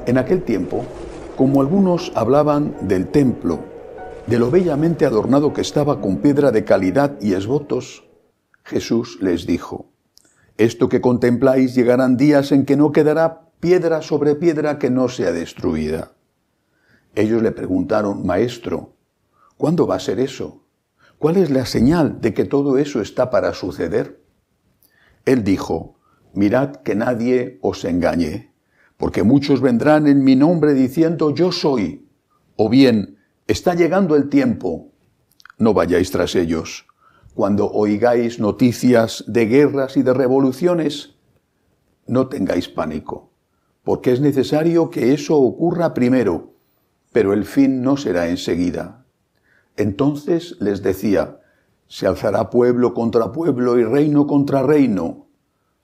En aquel tiempo, como algunos hablaban del templo, de lo bellamente adornado que estaba con piedra de calidad y esbotos, Jesús les dijo: esto que contempláis llegarán días en que no quedará piedra sobre piedra que no sea destruida. Ellos le preguntaron: Maestro, ¿cuándo va a ser eso? ¿Cuál es la señal de que todo eso está para suceder? Él dijo: mirad que nadie os engañe, porque muchos vendrán en mi nombre diciendo yo soy, o bien está llegando el tiempo. No vayáis tras ellos. Cuando oigáis noticias de guerras y de revoluciones, no tengáis pánico, porque es necesario que eso ocurra primero, pero el fin no será enseguida. Entonces les decía: se alzará pueblo contra pueblo y reino contra reino.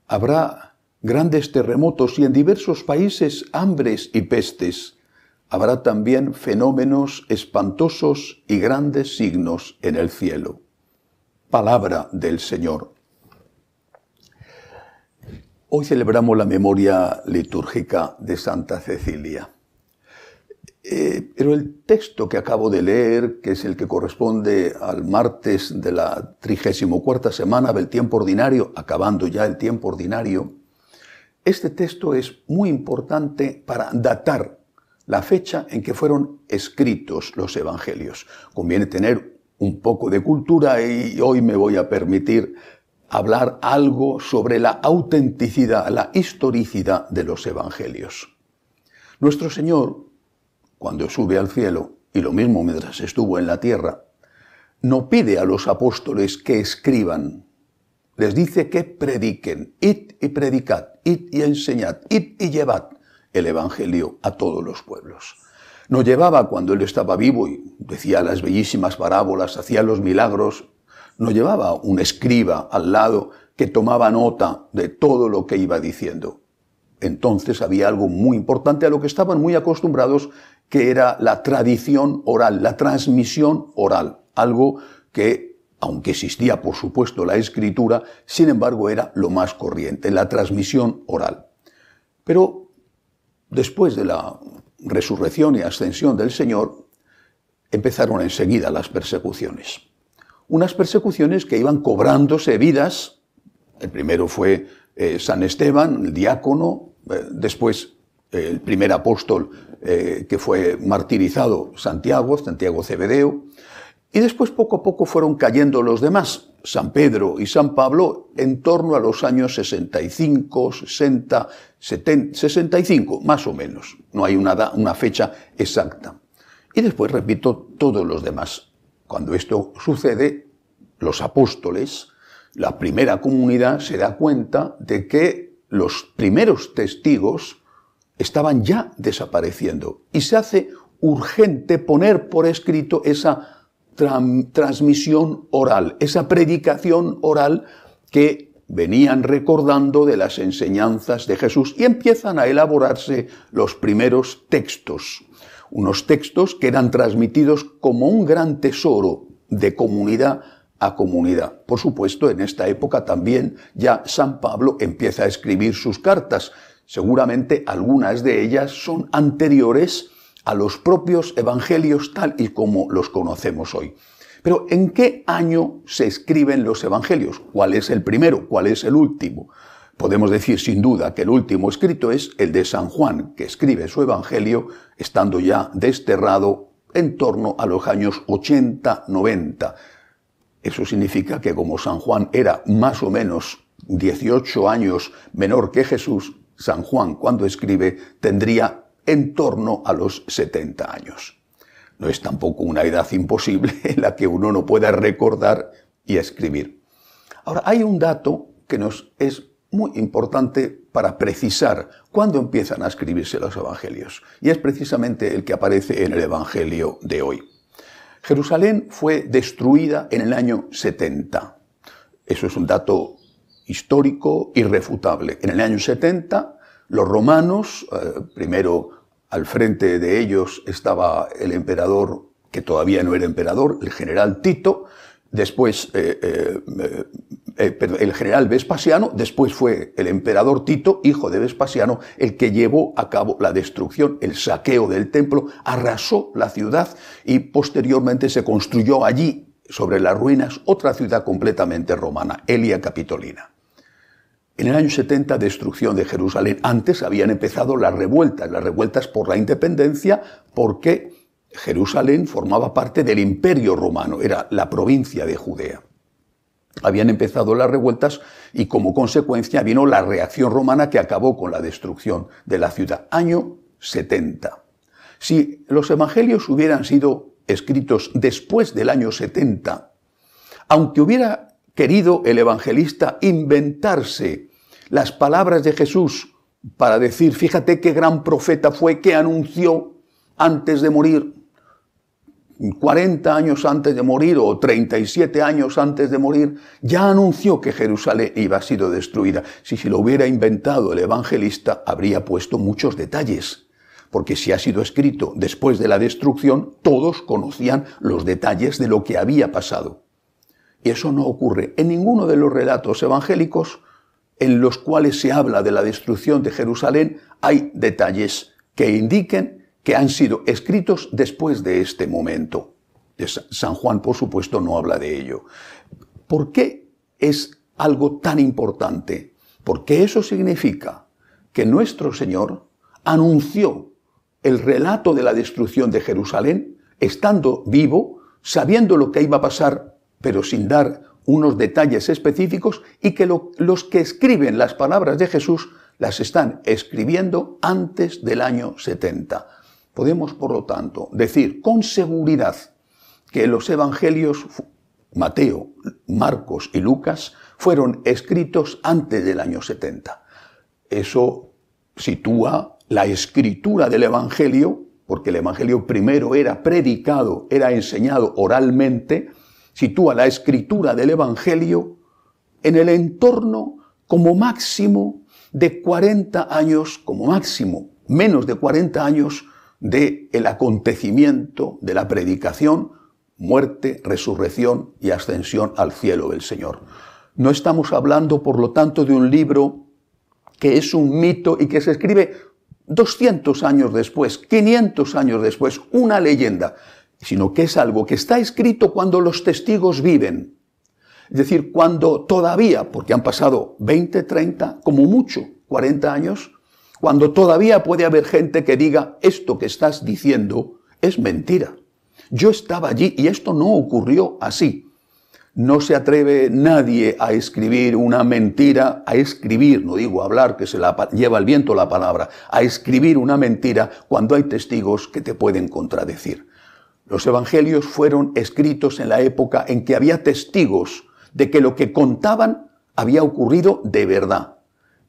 Habrá grandes terremotos y en diversos países hambres y pestes. Habrá también fenómenos espantosos y grandes signos en el cielo. Palabra del Señor. Hoy celebramos la memoria litúrgica de Santa Cecilia. Pero el texto que acabo de leer, que es el que corresponde al martes de la 34ª semana del tiempo ordinario, acabando ya el tiempo ordinario, este texto es muy importante para datar la fecha en que fueron escritos los evangelios. Conviene tener un poco de cultura y hoy me voy a permitir hablar algo sobre la autenticidad, la historicidad de los evangelios. Nuestro Señor, cuando sube al cielo, y lo mismo mientras estuvo en la tierra, no pide a los apóstoles que escriban. Les dice que prediquen. Id y predicad, id y enseñad, id y llevad el evangelio a todos los pueblos. No llevaba, cuando él estaba vivo y decía las bellísimas parábolas, hacía los milagros, no llevaba un escriba al lado que tomaba nota de todo lo que iba diciendo. Entonces había algo muy importante a lo que estaban muy acostumbrados, que era la tradición oral, la transmisión oral. Algo que, aunque existía por supuesto la escritura, sin embargo era lo más corriente, la transmisión oral. Pero después de la resurrección y ascensión del Señor, empezaron enseguida las persecuciones. Unas persecuciones que iban cobrándose vidas. El primero fue San Esteban, el diácono, después el primer apóstol que fue martirizado, Santiago Cebedeo, y después poco a poco fueron cayendo los demás, San Pedro y San Pablo, en torno a los años 65, 60, 70, 65, más o menos. No hay una fecha exacta. Y después, repito, todos los demás. Cuando esto sucede, los apóstoles, la primera comunidad, se da cuenta de que los primeros testigos estaban ya desapareciendo. Y se hace urgente poner por escrito esa transmisión oral, esa predicación oral que venían recordando de las enseñanzas de Jesús, y empiezan a elaborarse los primeros textos, unos textos que eran transmitidos como un gran tesoro de comunidad a comunidad. Por supuesto, en esta época también ya San Pablo empieza a escribir sus cartas. Seguramente algunas de ellas son anteriores a los propios evangelios tal y como los conocemos hoy. Pero ¿en qué año se escriben los evangelios? ¿Cuál es el primero? ¿Cuál es el último? Podemos decir sin duda que el último escrito es el de San Juan, que escribe su evangelio estando ya desterrado en torno a los años 80-90. Eso significa que como San Juan era más o menos 18 años menor que Jesús, San Juan, cuando escribe, tendría en torno a los 70 años. No es tampoco una edad imposible en la que uno no pueda recordar y escribir. Ahora, hay un dato que nos es muy importante para precisar cuándo empiezan a escribirse los evangelios, y es precisamente el que aparece en el evangelio de hoy. Jerusalén fue destruida en el año 70. Eso es un dato histórico irrefutable. En el año 70, los romanos, primero al frente de ellos estaba el emperador, que todavía no era emperador, el general Tito, después el general Vespasiano, después fue el emperador Tito, hijo de Vespasiano, el que llevó a cabo la destrucción, el saqueo del templo, arrasó la ciudad y posteriormente se construyó allí, sobre las ruinas, otra ciudad completamente romana, Elia Capitolina. En el año 70, destrucción de Jerusalén. Antes habían empezado las revueltas por la independencia, porque Jerusalén formaba parte del Imperio Romano, era la provincia de Judea. Habían empezado las revueltas y como consecuencia vino la reacción romana que acabó con la destrucción de la ciudad. Año 70. Si los evangelios hubieran sido escritos después del año 70, aunque hubiera querido el evangelista inventarse las palabras de Jesús para decir, fíjate qué gran profeta fue que anunció antes de morir, 40 años antes de morir o 37 años antes de morir, ya anunció que Jerusalén iba a ser destruida. Si lo hubiera inventado el evangelista, habría puesto muchos detalles, porque si ha sido escrito después de la destrucción, todos conocían los detalles de lo que había pasado. Y eso no ocurre en ninguno de los relatos evangélicos en los cuales se habla de la destrucción de Jerusalén. Hay detalles que indiquen que han sido escritos después de este momento. San Juan, por supuesto, no habla de ello. ¿Por qué es algo tan importante? Porque eso significa que nuestro Señor anunció el relato de la destrucción de Jerusalén, estando vivo, sabiendo lo que iba a pasar, pero sin dar unos detalles específicos, y que los que escriben las palabras de Jesús las están escribiendo antes del año 70. Podemos, por lo tanto, decir con seguridad que los evangelios, Mateo, Marcos y Lucas, fueron escritos antes del año 70. Eso sitúa la escritura del evangelio, porque el evangelio primero era predicado, era enseñado oralmente, sitúa la escritura del evangelio en el entorno como máximo de 40 años, como máximo, menos de 40 años del acontecimiento de la predicación, muerte, resurrección y ascensión al cielo del Señor. No estamos hablando, por lo tanto, de un libro que es un mito y que se escribe 200 años después, 500 años después, una leyenda, sino que es algo que está escrito cuando los testigos viven. Es decir, cuando todavía, porque han pasado 20, 30, como mucho, 40 años, cuando todavía puede haber gente que diga, esto que estás diciendo es mentira. Yo estaba allí y esto no ocurrió así. No se atreve nadie a escribir una mentira, a escribir, no digo hablar, que se la lleva el viento la palabra, a escribir una mentira cuando hay testigos que te pueden contradecir. Los evangelios fueron escritos en la época en que había testigos de que lo que contaban había ocurrido de verdad.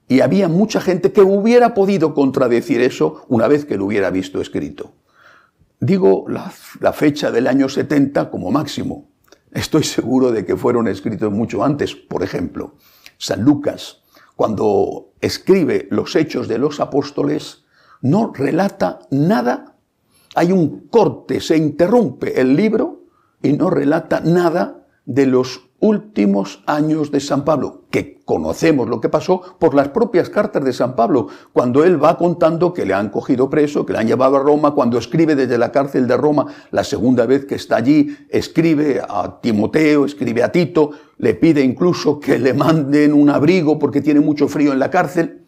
Y había mucha gente que hubiera podido contradecir eso una vez que lo hubiera visto escrito. Digo la fecha del año 70 como máximo. Estoy seguro de que fueron escritos mucho antes. Por ejemplo, San Lucas, cuando escribe los Hechos de los Apóstoles, no relata nada. Hay un corte, se interrumpe el libro y no relata nada de los últimos años de San Pablo, que conocemos lo que pasó por las propias cartas de San Pablo, cuando él va contando que le han cogido preso, que le han llevado a Roma, cuando escribe desde la cárcel de Roma, la segunda vez que está allí, escribe a Timoteo, escribe a Tito, le pide incluso que le manden un abrigo porque tiene mucho frío en la cárcel.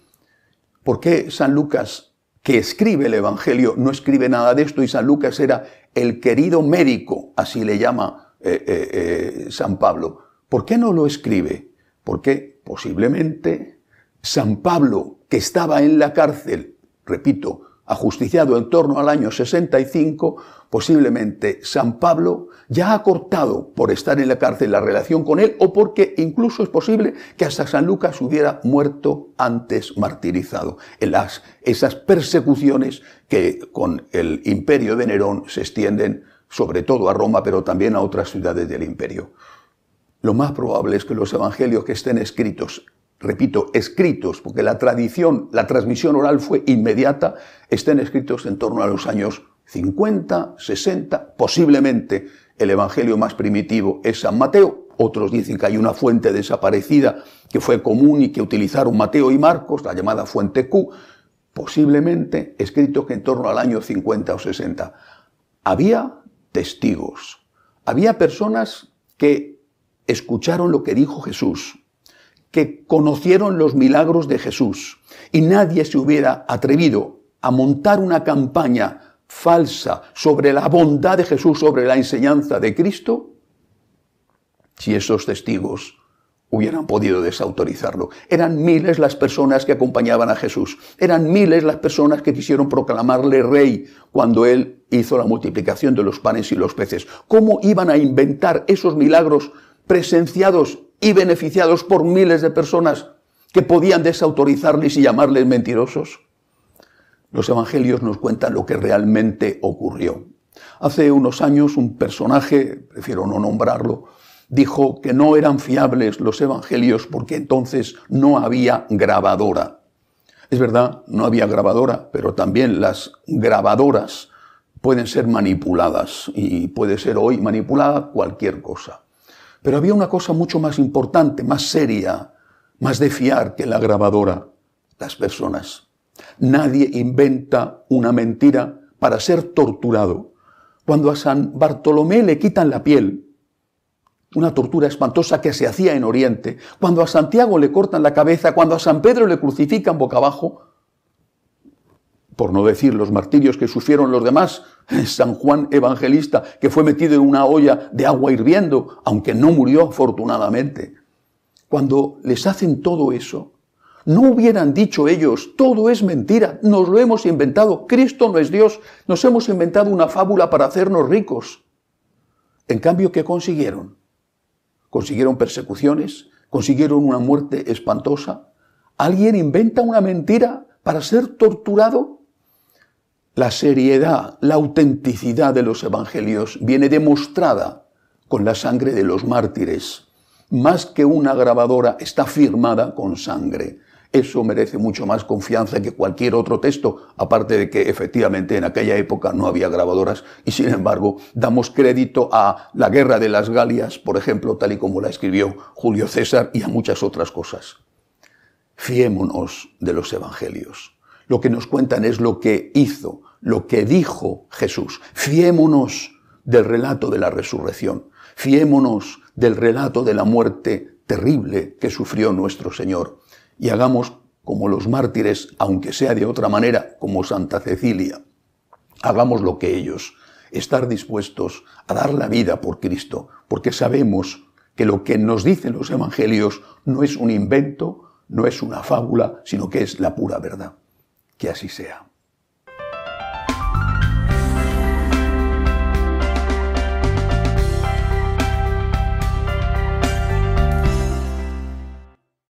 ¿Por qué San Lucas, que escribe el Evangelio, no escribe nada de esto? Y San Lucas era el querido médico, así le llama San Pablo. ¿Por qué no lo escribe? Porque posiblemente San Pablo, que estaba en la cárcel, repito, ajusticiado en torno al año 65, posiblemente San Pablo ya ha cortado por estar en la cárcel la relación con él, o porque incluso es posible que hasta San Lucas hubiera muerto antes martirizado en esas persecuciones que con el imperio de Nerón se extienden sobre todo a Roma, pero también a otras ciudades del imperio. Lo más probable es que los evangelios que estén escritos, repito, escritos, porque la transmisión oral fue inmediata, estén escritos en torno a los años 50, 60, posiblemente el evangelio más primitivo es San Mateo. Otros dicen que hay una fuente desaparecida que fue común y que utilizaron Mateo y Marcos, la llamada fuente Q, posiblemente escrito que en torno al año 50 o 60. Había testigos, había personas que escucharon lo que dijo Jesús, que conocieron los milagros de Jesús, y nadie se hubiera atrevido a montar una campaña falsa sobre la bondad de Jesús, sobre la enseñanza de Cristo, si esos testigos hubieran podido desautorizarlo. Eran miles las personas que acompañaban a Jesús. Eran miles las personas que quisieron proclamarle rey cuando él hizo la multiplicación de los panes y los peces. ¿Cómo iban a inventar esos milagros presenciados y beneficiados por miles de personas que podían desautorizarles y llamarles mentirosos? Los evangelios nos cuentan lo que realmente ocurrió. Hace unos años un personaje, prefiero no nombrarlo, dijo que no eran fiables los evangelios porque entonces no había grabadora. Es verdad, no había grabadora, pero también las grabadoras pueden ser manipuladas y puede ser hoy manipulada cualquier cosa. Pero había una cosa mucho más importante, más seria, más de fiar que la grabadora: las personas. Nadie inventa una mentira para ser torturado. Cuando a San Bartolomé le quitan la piel, una tortura espantosa que se hacía en Oriente, cuando a Santiago le cortan la cabeza, cuando a San Pedro le crucifican boca abajo, por no decir los martirios que sufrieron los demás, San Juan Evangelista, que fue metido en una olla de agua hirviendo, aunque no murió afortunadamente. Cuando les hacen todo eso, no hubieran dicho ellos: todo es mentira, nos lo hemos inventado, Cristo no es Dios, nos hemos inventado una fábula para hacernos ricos. En cambio, ¿qué consiguieron? Consiguieron persecuciones, consiguieron una muerte espantosa. ¿Alguien inventa una mentira para ser torturado? La seriedad, la autenticidad de los evangelios viene demostrada con la sangre de los mártires. Más que una grabadora, está firmada con sangre. Eso merece mucho más confianza que cualquier otro texto, aparte de que efectivamente en aquella época no había grabadoras y sin embargo damos crédito a la Guerra de las Galias, por ejemplo, tal y como la escribió Julio César, y a muchas otras cosas. Fiémonos de los evangelios. Lo que nos cuentan es lo que hizo, lo que dijo Jesús. Fiémonos del relato de la resurrección. Fiémonos del relato de la muerte terrible que sufrió nuestro Señor. Y hagamos como los mártires, aunque sea de otra manera, como Santa Cecilia. Hagamos lo que ellos, estar dispuestos a dar la vida por Cristo, porque sabemos que lo que nos dicen los evangelios no es un invento, no es una fábula, sino que es la pura verdad. Que así sea.